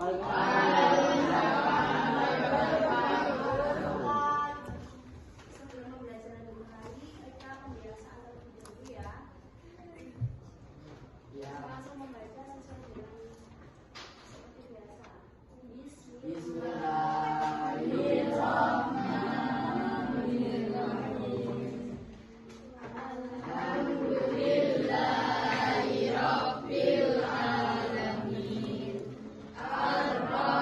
Sebelum pembelajaran dimulai, kita pembiasaan terlebih dahulu ya. Langsung membaca sesuai dengan seperti biasa. Bismillahirrahmanirrahim. Alhamdulillahirabbil alamin. Ar-Rahmanir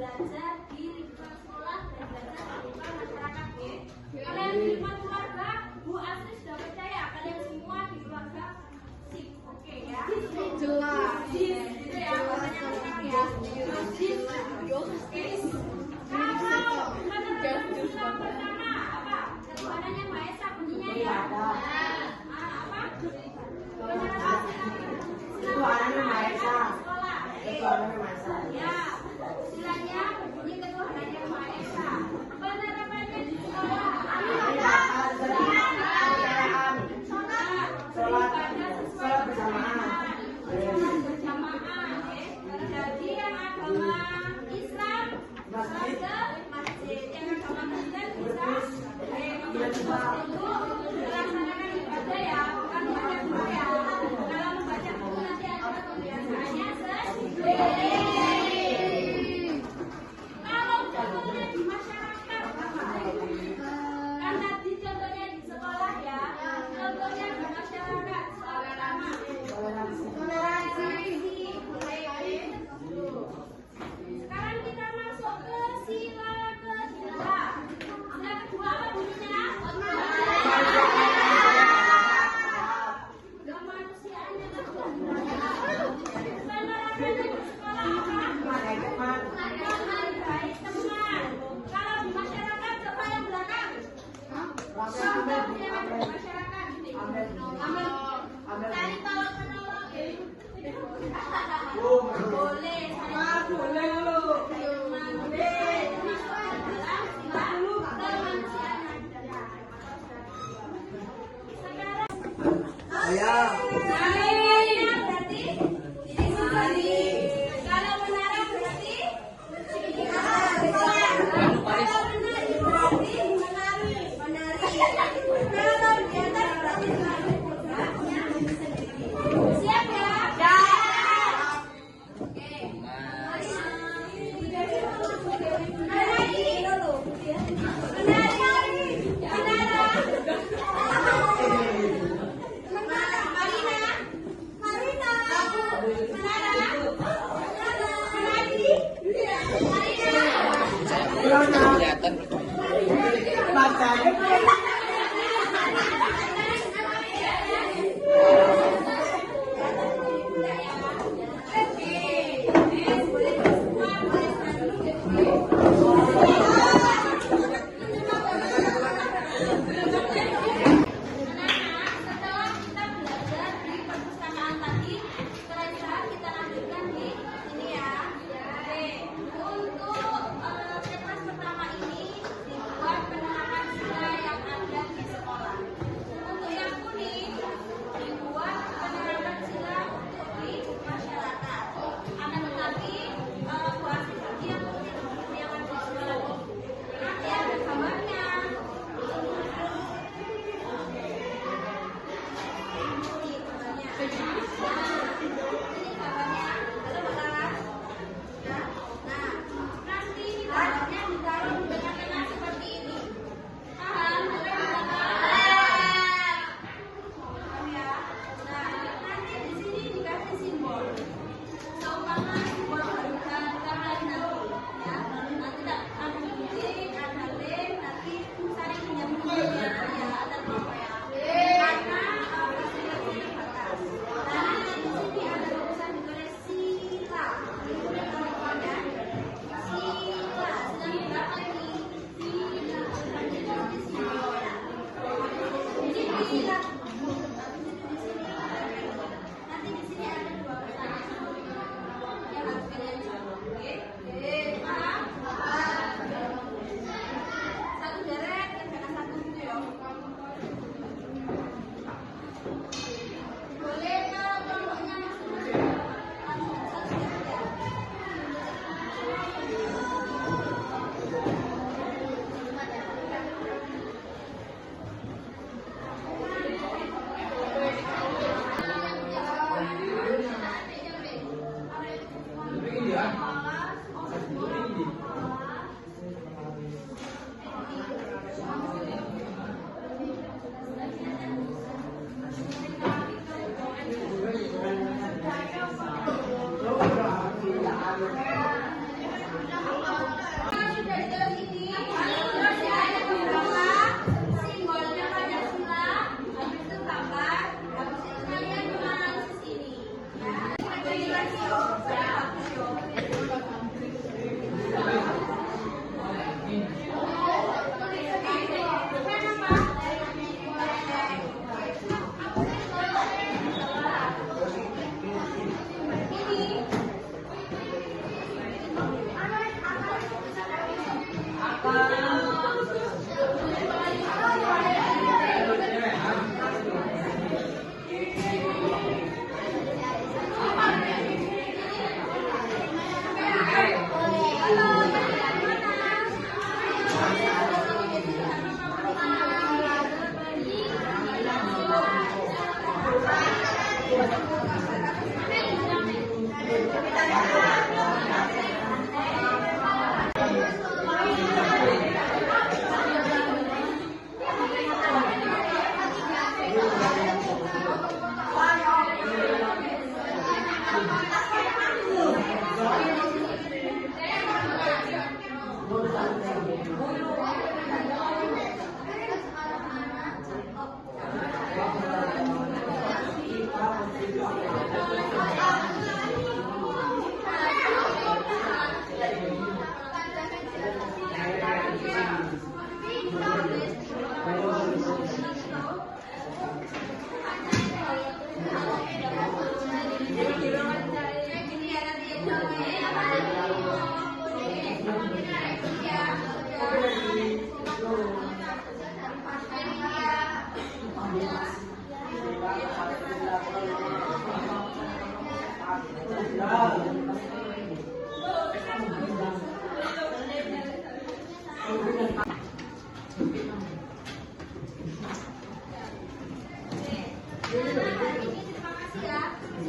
belajar di lingkungan sekolah dan belajar di lingkungan masyarakat ya. Kalian di lingkungan keluarga, Bu Asri sudah percaya kalian semua di keluarga sip, oke ya? Jelas. Gitu ya, bahasanya sekarang ya. Oke. Kalau menurut Islam pertama apa? Ketuhanan yang Maha Esa bunyinya ya. Apa? Ketuhanan yang Maha Esa. Sekolah. Ketuhanan yang Maha Esa. Ya, istilahnya bunyi ketuhanan yang Maha Esa. Penerapannya di sekolah. Sholat berjamaah. Jadi yang agama Islam sholat ke masjid, yang agama Kristen bisa itu melaksanakan ibadah ya, bukan membaca buku ya. Kalau membaca buku nanti ada pembiasaannya sendiri. Kalau contohnya di masyarakat apa? Kan tadi contohnya di sekolah ya, contohnya di masyarakat pertama toleransi. Sekarang kita masuk ke sila kedua. Sila kedua apa bunyinya? Kemanusiaan yang penerapannya di sekolah apa? Baik teman. Kalau di masyarakat coba yang belakang. Contoh yang di masyarakat. Cari tolong menolong. Boleh. Boleh lu. Ayah. Siap ya? Kelihatan. Bacanya. Setelah kita belajar di perpustakaan tadi, setelah istirahat kita lanjutkan di ini ya. Oke, untuk kelas pertama ini dibuat penerapan sila yang ada di sekolah. Untuk yang kuning dibuat penerapan sila di masyarakat. Akan tetapi Bu Asri bagi yang kuning yang ada di sekolah nanti ada gambarnya.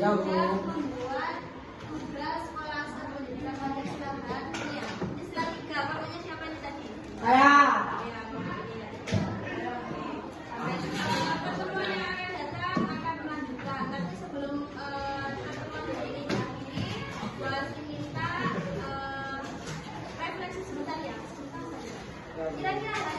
Ya, Bu. Membuat tugas sekolah pendidikan Pancasila. Iya. Istilah 3, pokoknya siapa nih tadi? Saya. Ya, pokoknya. Pertemuan yang akan datang akan melanjutkan. Tapi sebelum pertemuan ini diakhiri, boleh minta refleksi sebentar ya. Sebentar saja. Kira-kira